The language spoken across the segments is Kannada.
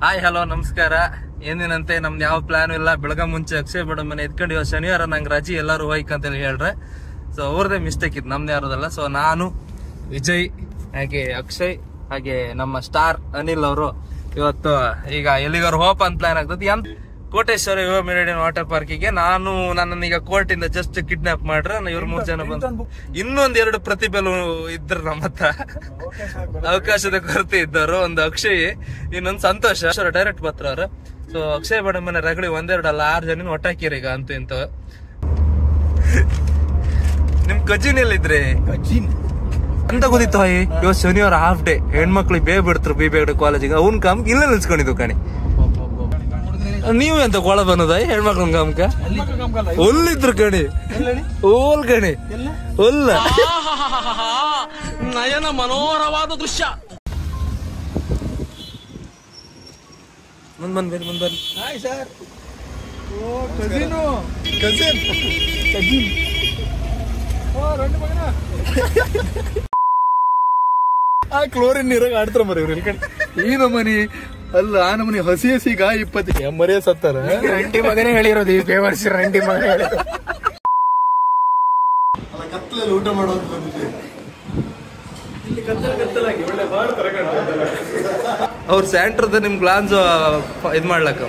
ಹಾಯ್ ಹಲೋ ನಮಸ್ಕಾರ. ಏನೇನಂತೆ ನಮ್ದು ಯಾವ ಪ್ಲಾನ್ ಇಲ್ಲ. ಬೆಳಗ ಮುಂಚೆ ಅಕ್ಷಯ್ ಬಡ ಮನೆ ಎತ್ಕೊಂಡು ಇವಾಗ ಶನಿವಾರ ನಂಗೆ ರಜೆ ಎಲ್ಲರೂ ಹೋಯ್ಕ್ ಅಂತ ಹೇಳ್ರೆ. ಸೊ ಅವ್ರದೇ ಮಿಸ್ಟೇಕ್ ಇತ್ತು, ನಮ್ದು ಯಾರದಲ್ಲ. ಸೊ ನಾನು, ವಿಜಯ್, ಹಾಗೆ ಅಕ್ಷಯ್, ಹಾಗೆ ನಮ್ಮ ಸ್ಟಾರ್ ಅನಿಲ್ ಅವರು ಇವತ್ತು ಈಗ ಎಲ್ಲಿಗಾರು ಹೋಪ ಅಂತ ಪ್ಲಾನ್ ಆಗ್ತದೆ. ಕೋಟೇಶ್ವರ ಯುವ ಮೆರಿಡಿಯನ್ ವಾಟರ್ ಪಾರ್ಕಿಗೆ. ನನ್ನನ್ನು ಈಗ ಕೋರ್ಟ್ ಇಂದ ಜಸ್ಟ್ ಕಿಡ್ನಾಪ್ ಮಾಡ್ರೆ ಇವ್ರು 3 ಜನ ಬಂದು ಇನ್ನೊಂದೆರಡು ಪ್ರತಿಭೆಲು ಇದ್ರು ನಮ್ಮ ಹತ್ರ, ಅವಕಾಶದ ಕೊರತೆ ಇದ್ದವರು. ಒಂದು ಅಕ್ಷಯ್, ಇನ್ನೊಂದು ಸಂತೋಷ. ಡೈರೆಕ್ಟ್ ಬರ್ತಾರ ಅವ್ರು. ಸೊ ಅಕ್ಷಯ್ ಬಡ ಮನೆ ರಗಡಿ 1-2 ಅಲ್ಲ 6 ಜನ ಒಟ್ಟಾಕಿರ ಈಗ ಅಂತೂ ಇಂತ. ನಿಮ್ ಕಜಿನ್ ಎಲ್ಲಿದ್ರಿ ಅಂತ ಗೊತ್ತಿತ್ತು. ಇವತ್ತು ಶನಿವಾರ ಹಾಫ್ ಡೇ, ಹೆಣ್ಮಕ್ಳಿಗೆ ಬೇಗ ಬಿಡ್ತಾರೆ BBA ಕಾಲೇಜಿಗೆ. ಅವ್ನ್ ಕಾಮ್ ಇಲ್ಲ ನಿಲ್ಸ್ಕೊಂಡಿದ್ದು ಕಣಿ. ನೀವು ಎಂತ ಕೊಳ ಬಂದದ ಹೆಣ್ಮಕ್ಳ ಕಾಮಕ ಒಲ್ಲಿದ್ರು ಕಣಿ, ಓಲ್ ಕಣಿ ಒಲ್ಲ. ನಯನ ಮನೋಹರವಾದ ದೃಶ್ಯ. ಮುಂದ್ ಹಾಯ್ ಸರ್. ಆ ಕ್ಲೋರಿನ್ ನೀರಾಗ ಆಡ್ತಾರ ಮರಿ ಇವ್ರು ಈ ನಮನಿ ಅಲ್ಲ. ಆ ನಮನಿ ಹಸಿ ಹಸಿಗ 20 ಮರಿಯ ಸತ್ತಾರ. ರಂಟಿ ಮಗನೇ ಹೇಳಿರೋದು ಈ ಫೇವರ್ಸ್. ರಂಟಿ ಮಗ ಹೇಳಿರೋದು ಕತ್ತಲಲ್ಲಿ ಊಟ ಮಾಡೋದು ಬಂದಿದೆ. ಇಲ್ಲಿ ಕತ್ತಲಾಗಿ ಒಳ್ಳೆ ಬಾಳ್ ತರ ಅವ್ರ ಸ್ಯಾಂಟ್ರದ ನಿಮ್ ಗ್ಲಾನ್ಸ್ ಇದ್ ಮಾಡ್ಲಕ್ಕ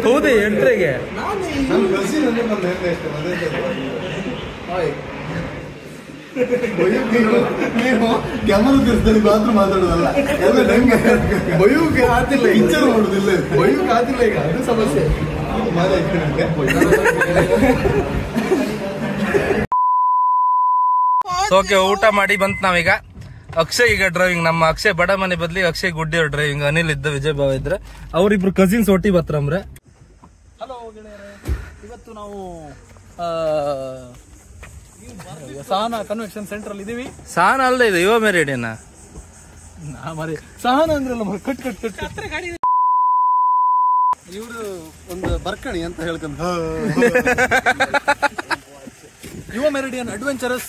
ಹೌದೇ ಎಂಟ್ರಿಗೆ ಕ್ಯಾಮರಾ ತಿರ್ಸ್ದಲ್ಲಿ ಮಾತ್ರ ಮಾತಾಡೋದಲ್ಲ. ಬಯೋಗೆ ಆತಿಲ್ಲ, ಪಿಕ್ಚರ್ ಮಾಡೋದಿಲ್ಲ. ಬಯೋಗೆ ಆತಿಲ್ಲ ಈಗ, ಅದು ಸಮಸ್ಯೆ. ಓಕೆ, ಊಟ ಮಾಡಿ ಬಂತ್ ನಾವೀಗ. ಅಕ್ಷಯ್ ಈಗ ಡ್ರೈವಿಂಗ್. ನಮ್ಮ ಅಕ್ಷಯ್ ಬಡ ಮನೆ ಬದ್ಲಿ ಅಕ್ಷಯ್ ಗುಡ್ಡಿ ಅವ್ರ ಡ್ರೈವಿಂಗ್. ಅನಿಲ್ ಇದ್ದ, ವಿಜಯ್ ಭಾವ ಇದ್ರೆ. ಅವ್ರಿಬ್ರು ಕಸಿನ್ಸ್ ಒಟ್ಟಿ ಬತ್ರಮ್ರೆ. ಹಲೋ ಗೆಳೆಯರೆ, ಇವತ್ತು ನಾವು ಸಹನಾ ಕನ್ವೆನ್ಷನ್ ಸೆಂಟರ್ ಅಲ್ಲಿ ಇದೀವಿ. ಸಹನ ಅಲ್ದ ಇದು ಯುವ ಮೆರಿಡಿಯನ್. ಸಹನ ಅಂದ್ರಲ್ಲ ಕಟ್ ಇವ್ರು ಒಂದು ಬರ್ಕಣಿ ಅಂತ ಹೇಳ್ಕೊಂಡ್ ಯುವ ಮೆರಿಡಿಯನ್ ಅಡ್ವೆಂಚರಸ್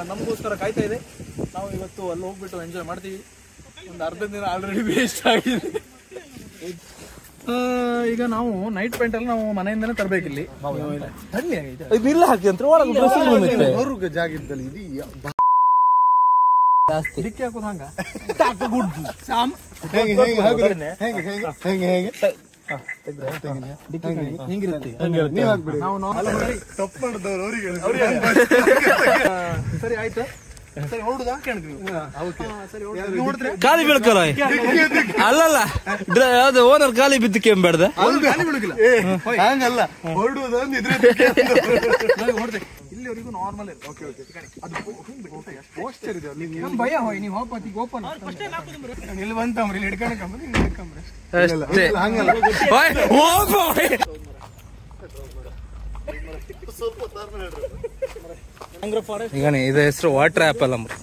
ನಮಗೋಸ್ಕರ ಕಾಯ್ತಾ ಇದೆ. ನಾವು ಇವತ್ತು ಅಲ್ಲಿ ಹೋಗ್ಬಿಟ್ಟು ಎಂಜಾಯ್ ಮಾಡ್ತೀವಿ. ಒಂದು ಅರ್ಧ ದಿನ ಆಲ್ರೆಡಿ ವೇಸ್ಟ್ ಆಗಿದೆ. ಈಗ ನಾವು ನೈಟ್ ಪ್ಯಾಂಟ್ ಅಲ್ಲಿ ನಾವು ಮನೆಯಿಂದನೇ ತರಬೇಕಿಲ್ಲಿ. ಥಂಡಿ ಆಗೈತೆ, ಇಲ್ಲ ಹಾಕಿ ಅಂತ ಹೊರಗೆ ಜಾಗ ಇದ್ದಲ್ಲಿ ಇದು ಡಿಕ್ಕಿ ಹಾಕೋದು ಹಂಗ ಸರಿ ಆಯ್ತು. ಸರಿ ಹೊರಡುದಾ ಖಾಲಿ ಬೀಳ್ಕಲ್ಲ. ಅಲ್ಲಲ್ಲ, ಯಾವ್ದು ಓನರ್ ಖಾಲಿ ಬಿದ್ದು ಕೆಂಬೇಡ್ದ ಹಂಗಲ್ಲ ಹೊರಡುವುದೊಂದು ಇಲ್ಲಿವರೆಗೂ ನಾರ್ಮಲ್ ಇದೆ. ಓಕೆ ಅದು ಪೋಸ್ಟರ್ ಇದೆ. ಭಯ ಹೋಯ್ ನೀವು ಹೋಗ್ಪತ್ತಿಗೆ ಓಪನ್ ಇಲ್ಲಿ ಬಂತಂಬ್ರಿ, ಇಲ್ಲಿ ಹಿಡ್ಕೊಂಡ್ರಿ ಹಿಡ್ಕೊಂಬ್ರಿ ಅಷ್ಟೇ. ಹಂಗಲ್ಲ ಈಗ ಇದು ಹೆಸರು ವಾಟರ್ ಆಪಲ್ ಅಂಬ್ರಿ.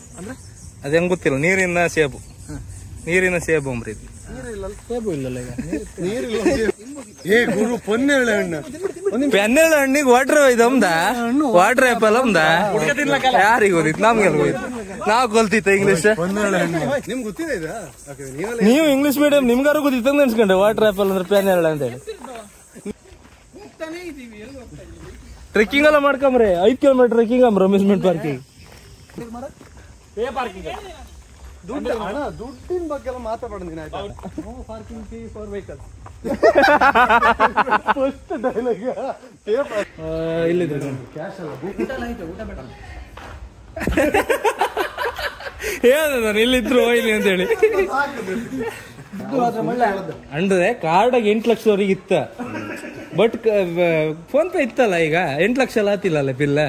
ಅದ ಹೆಂಗ್ ಗೊತ್ತಿಲ್ಲ. ನೀರಿನ ಸೇಬು ಅಂಬ್ರಿ. ಇದು ಸೇಬು ಇಲ್ಲಲ್ಲ ಈಗ ಗುರು ಪೊನ್ನೆಳ್ಳೆ ಹಣ್ಣು. ಪೆನ್ನೆಳ್ಳ ಹಣ್ಣಿಗೆ ವಾಟರ್ ಇದಮ್ದ ವಾಟರ್ ಆಪಲ್ ಅಮ್ದ ಯಾರಿಗೆ ಹೋದಿತ್ತು? ನಮ್ಗೆಲ್ಲ ಹೋಯ್ತು, ನಾವ್ ಕಲ್ತಿತ್ತ ಇಂಗ್ಲಿಷ್. ನಿಮ್ಗೆ ಗೊತ್ತಿದೆ ಇದು? ನೀವು ಇಂಗ್ಲಿಷ್ ಮೀಡಿಯಂ, ನಿಮ್ಗಾರು ಗೊತ್ತಿತ್ತು ಅಂತ ಅನ್ಸ್ಕೊಂಡೆ. ವಾಟರ್ ಆಪಲ್ ಅಂದ್ರೆ ಪೆನ್ನೆಳ್ಳ ಅಂತ ಹೇಳಿ. ಟ್ರೆಕ್ಕಿಂಗ್ ಎಲ್ಲ ಮಾಡ್ಕೊಂಬ್ರಿ. 5 ಕಿಲೋಮೀಟರ್ ಟ್ರೆಕ್ಕಿಂಗ್ ಅಂಬ್ರ ಅಮ್ಯೂಸ್ಮೆಂಟ್ ಪಾರ್ಕಿಂಗ್. ದುಡ್ಡಿನ ಬಗ್ಗೆ ಎಲ್ಲ ಮಾತಾಡೋಣ. Parking fee for vehicle first dialogue ಇಲ್ಲಿದೆ. ಹೇಳ್ದೆ ನಾನು ಇಲ್ಲಿದ್ರು ಹೋಯ್ಲಿ ಅಂತ ಹೇಳಿ. ಅಂದ್ರೆ ಕಾರ್ಡಾಗ 8 ಲಕ್ಷದವರೆಗೆ ಇತ್ತ. ಬಟ್ ಫೋನ್ ಪೇ ಇತ್ತಲ್ಲ, ಈಗ 8 ಲಕ್ಷ ಎಲ್ಲ ಆತಿಲ್ಲಲ್ಲ ಬಿಲ್.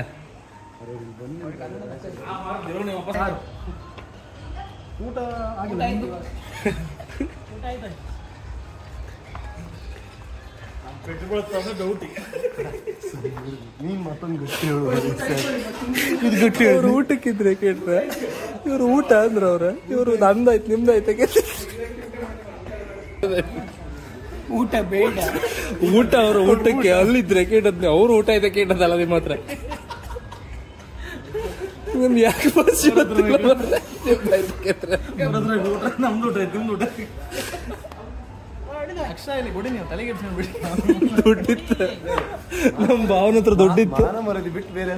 ಊಟ ಆಗಿಲ್ಲ. ನೀನ್ ಮತ್ತೊಂದು ಗಟ್ಟಿ ಇವ್ರು ಊಟಕ್ಕಿದ್ರೆ ಕೇಳ್ರ, ಇವ್ರು ಊಟ ಅಂದ್ರ ಅವ್ರ, ಇವ್ರು ನಂದಾಯ್ತು ನಿಮ್ದಾಯ್ತು. ಊಟ ಬೇಡ. ಊಟ ಅವ್ರ ಊಟಕ್ಕೆ ಅಲ್ಲಿದ್ರೆ ಕೇಟದ್ ಅವ್ರು ಊಟ ಇದೆ ಕೇಟದಲ್ಲ ನಿಮ್ಮ ಹತ್ರ. ಯಾಕೆ ನಮ್ದು ಊಟ ನಿಮ್ದು ಊಟ ಅಕ್ಷರ ಇಲ್ಲಿ ಕೊಡಿ, ನೀವು ತಲೆಗೆ ಬಿಡಿ. ದುಡ್ಡಿತ್ತು ನಮ್ ಭಾವನ ಹತ್ರ ದುಡ್ಡಿತ್ತು. ಬಿಟ್ಟು ಬೇರೆ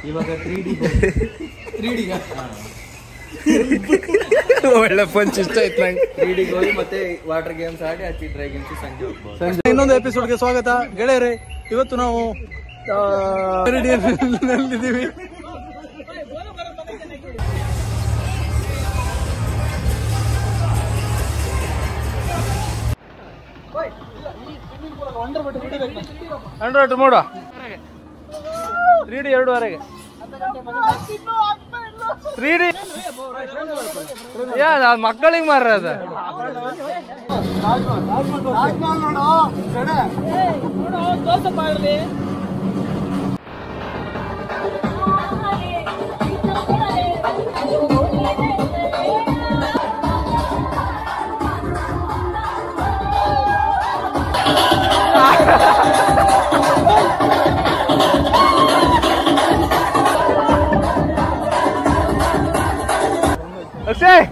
ಇವಾಗ 3D ಒಳ್ಳೆ ಪಂಚ್ ಇಷ್ಟ ಆಯ್ತು ನಂಗೆ. 3D ಹೋಗಿ ಮತ್ತೆ ವಾಟರ್ ಗೇಮ್ಸ್ ಆಡಿ ಹಚ್ಚಿ ಡ್ರೈ ಗೇಮ್ಸ್ ಸಂಜೆ ಇನ್ನೊಂದು ಎಪಿಸೋಡ್ಗೆ ಸ್ವಾಗತ ಗೆಳೆಯರೇ. ಇವತ್ತು ನಾವು ಇದ್ದೀವಿ. ಅಂಡ್ರಾಯ್ಡ್ ಮಾಡುವ 3D 2:30ಗೆ 3D ಮಕ್ಕಳಿಗೆ ಮಾರ್ರ ಅದ. ಅಕ್ಷಯ್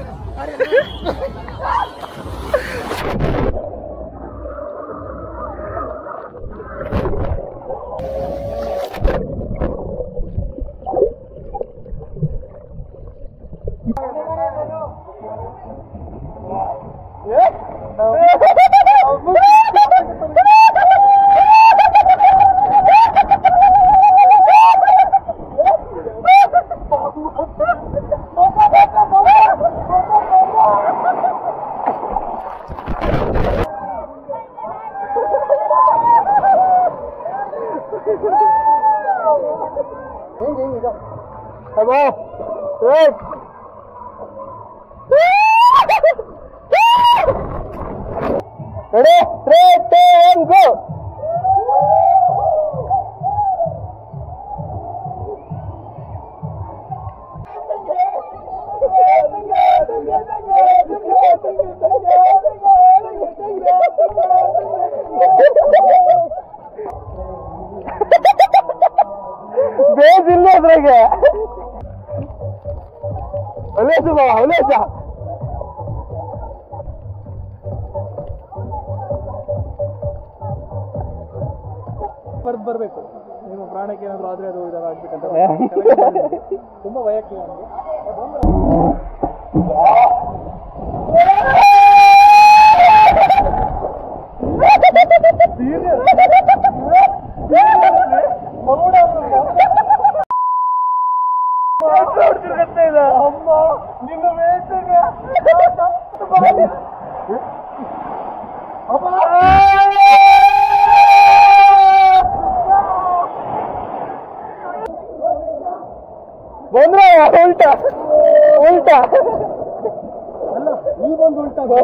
ಬೇಸಿಲ್ಲ ಅದ್ರಾಗ ಹೊಲೇಸು ಬಾ ಹೊಲೇಸ ಬರ್ಬೇಕು. ನಿಮ್ಮ ಪ್ರಾಣಕ್ಕೆ ಏನಾದ್ರು ಆದ್ರೆ ಅದು ಇದಾಗಬೇಕಂತ ತುಂಬಾ ವೈಯಕ್ತಿಕ ಅಮ್ಮ ನಿನ್ನ ವೇಟಗೆ ಬಂದ್ರೆ ಉಲ್ಟಾ ಉಲ್ಟಾ ಅಲ್ಲ ಈ ಬಂದು ಉಲ್ಟಾ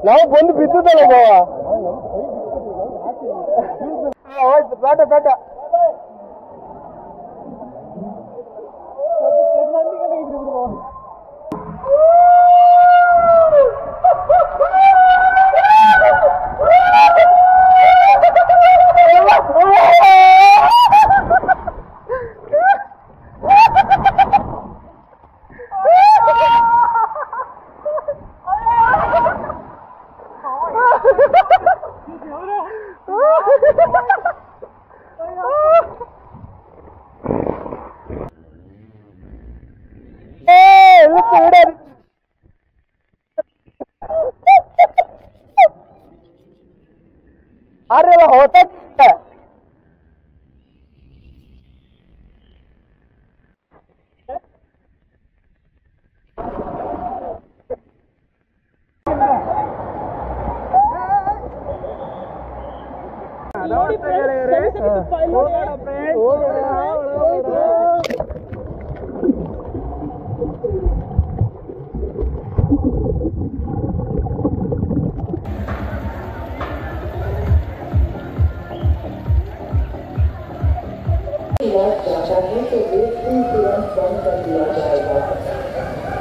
ನಾವು ಬಂದು ಬಿದ್ದದಲ್ಲ ಬಾವ ಬೇಟ ಬೇಟ अरे होता है जाता है तो गेट तुरंत बंद कर दिया जाएगा।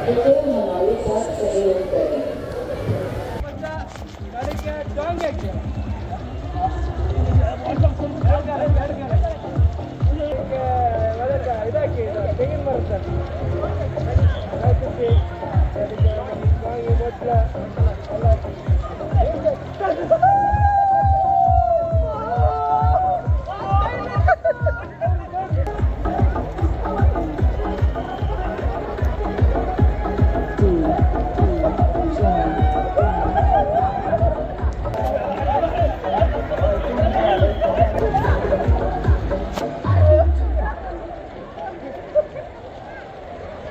कृपया हमारे साथ सहयोग करें।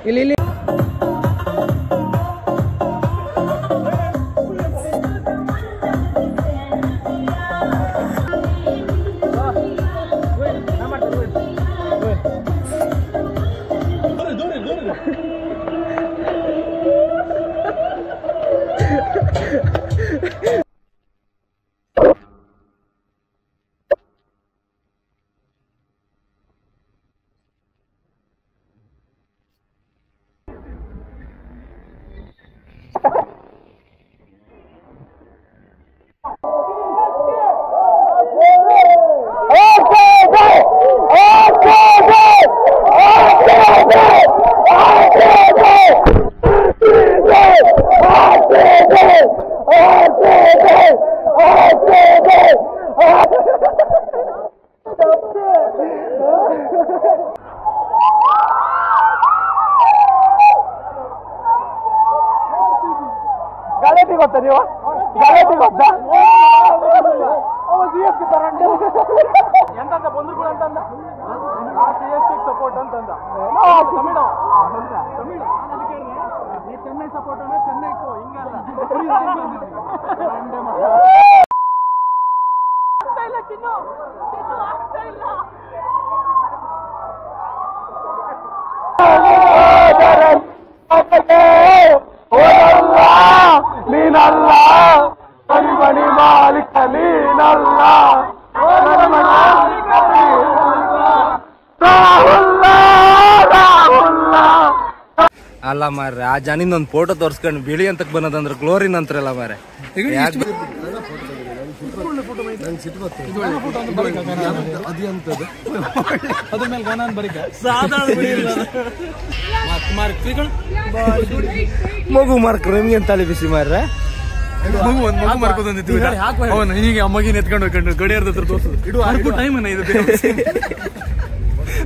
ಇಲ್ಲಿ ಗಲಾಟೆ ಗೊತ್ತಾ ನೀವು? ಗಲಾಟೆ ಗೊತ್ತಾ? ಎಂತ ಬಂದ್ರು ಅಂತಂದ ಸಪೋರ್ಟ್ ಅಂತಂದ ತಮಿಳು ತಮಿಳು ನೀ ಚೆನ್ನೈ ಸಪೋರ್ಟ್ ಅಂದ್ರೆ ಚೆನ್ನೈ ಹಿಂಗಲ್ಲ ನೀನಲ್ಲ ಮಣಿ ಮಾಲಿಕ ನೀನಲ್ಲ ಅಲ್ಲ ಮಾರ್ರೆ ಆ ಜನಿಂದೊಂದು ಫೋಟೋ ತೋರ್ಸ್ಕೊಂಡು ಬಿಳಿ ಅಂತಕ್ ಬಂದದಂದ್ರೆ ಗ್ಲೋರಿನ್ ಅಂತಾರಲ್ಲ ಮಾರೆ ಅದ್ರ ಮೇಲೆ ಗಾನ ಬರೀಕ ಮಗು ಮಾರ್ಕ್ರು ನಿಮ್ಗೆ ತಲೆ ಬಿಸಿ ಮಾರ್ರೆ ಮಗು ಮಾರ್ಕೋದಂದಿತ್ತು ಅವನು ಹೀಗೆ ಅಮ್ಮಗಿನ ಎತ್ಕೊಂಡು ಹೋಗ್ಕೊಂಡು ಗಡಿಯಾರದ ಹತ್ರ ತೋರ್ಸೋದು ಇಡುವ ಟೈಮ್ ಇದು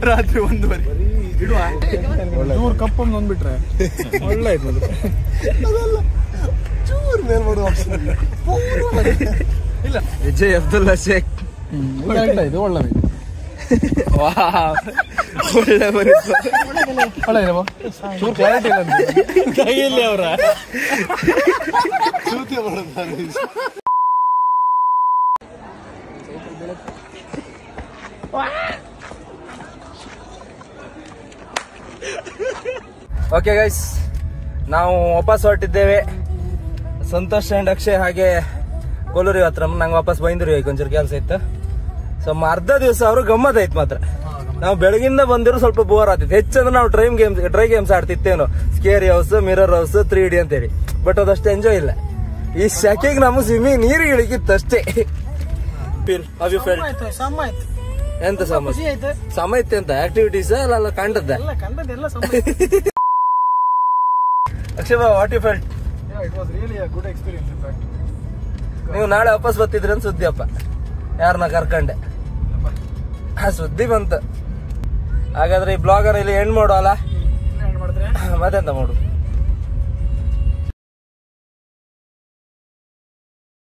ರಾತ್ರಿ 1:30 ಇಡುವ ಚೂರು ಕಪ್ಪನ್ನು ಬಂದ್ಬಿಟ್ರೆ ಒಳ್ಳೆ ಆಯ್ತು ಚೂರ್ ಮೇಲ್ ಮಾಡುವ ಆಪ್ಷನ್ ಇಲ್ಲ ವಿಜಯ್ ಅಬ್ದುಲ್ಲಾ ಶೇಖ್ ಇದು ಒಳ್ಳೆ ಒಳ್ಳೆ ಬರೀತು ಒಳ್ಳೆ ಚೂರು ಕ್ಲಾರಿಟಿ ಇಲ್ಲ ಕೈಯಲ್ಲಿ ಅವರ ಓಕೆ ಗೈಸ್ ನಾವು ವಾಪಸ್ ಹೊರಟಿದ್ದೇವೆ ಸಂತೋಷ್ ಅಂಡ್ ಅಕ್ಷಯ್ ಹಾಗೆ ಕೊಲ್ಲೂರಿ ಹತ್ರ ನಂಗೆ ವಾಪಸ್ ಬಂದಿರು ಈಗ ಒಂಚೂರು ಕೆಲಸ ಇತ್ತು ಸೊ ಅರ್ಧ ದಿವಸ ಅವರು ಗಮ್ಮತ್ ಆಯ್ತು ಮಾತ್ರ ನಾವು ಬೆಳಗಿಂದ ಬಂದಿರೋ ಸ್ವಲ್ಪ ಬೋರ್ ಆಗ್ತಿತ್ತು ಹೆಚ್ಚಂದ್ರೆ ನಾವು ಡ್ರೈ ಗೇಮ್ಸ್ ಆಡ್ತಿತ್ತೇನೋ scary house mirror house 3D ಅಂತೇಳಿ ಬಟ್ ಅದಷ್ಟು ಎಂಜಾಯ್ ಇಲ್ಲ ಈ ಶೆಕೆಗೆ ನಮ್ಮ ಸ್ವಿಮ್ಮಿಂಗ್ ನೀರಿಗೆ ಇಳಿಕಿತ್ತು ಅಷ್ಟೇ ಎಂತ ಸಮಯ ಅಂತ ಆಕ್ಟಿವಿಟೀಸ್ ಅಲ್ಲ ಕಂಡದ್ದ ಅಕ್ಷಯ್ ವಾಟ್ ಯು ಫೆಲ್ಟ್? ನೀವು ನಾಳೆ ವಾಪಸ್ ಬರ್ತಿದ್ರಿ ಅಂತ ಸುದ್ದಿಯಪ್ಪ ಯಾರನ್ನ ಕರ್ಕಂಡೆ ಆ ಸುದ್ದಿ ಬಂತು. ಹಾಗಾದ್ರೆ ಈ ಬ್ಲಾಗರ್ ಇಲ್ಲಿ ಎಂಡ್ ಮಾಡೋಲ್ಲ ಮತ್ತೆಂತ ಮಾಡು.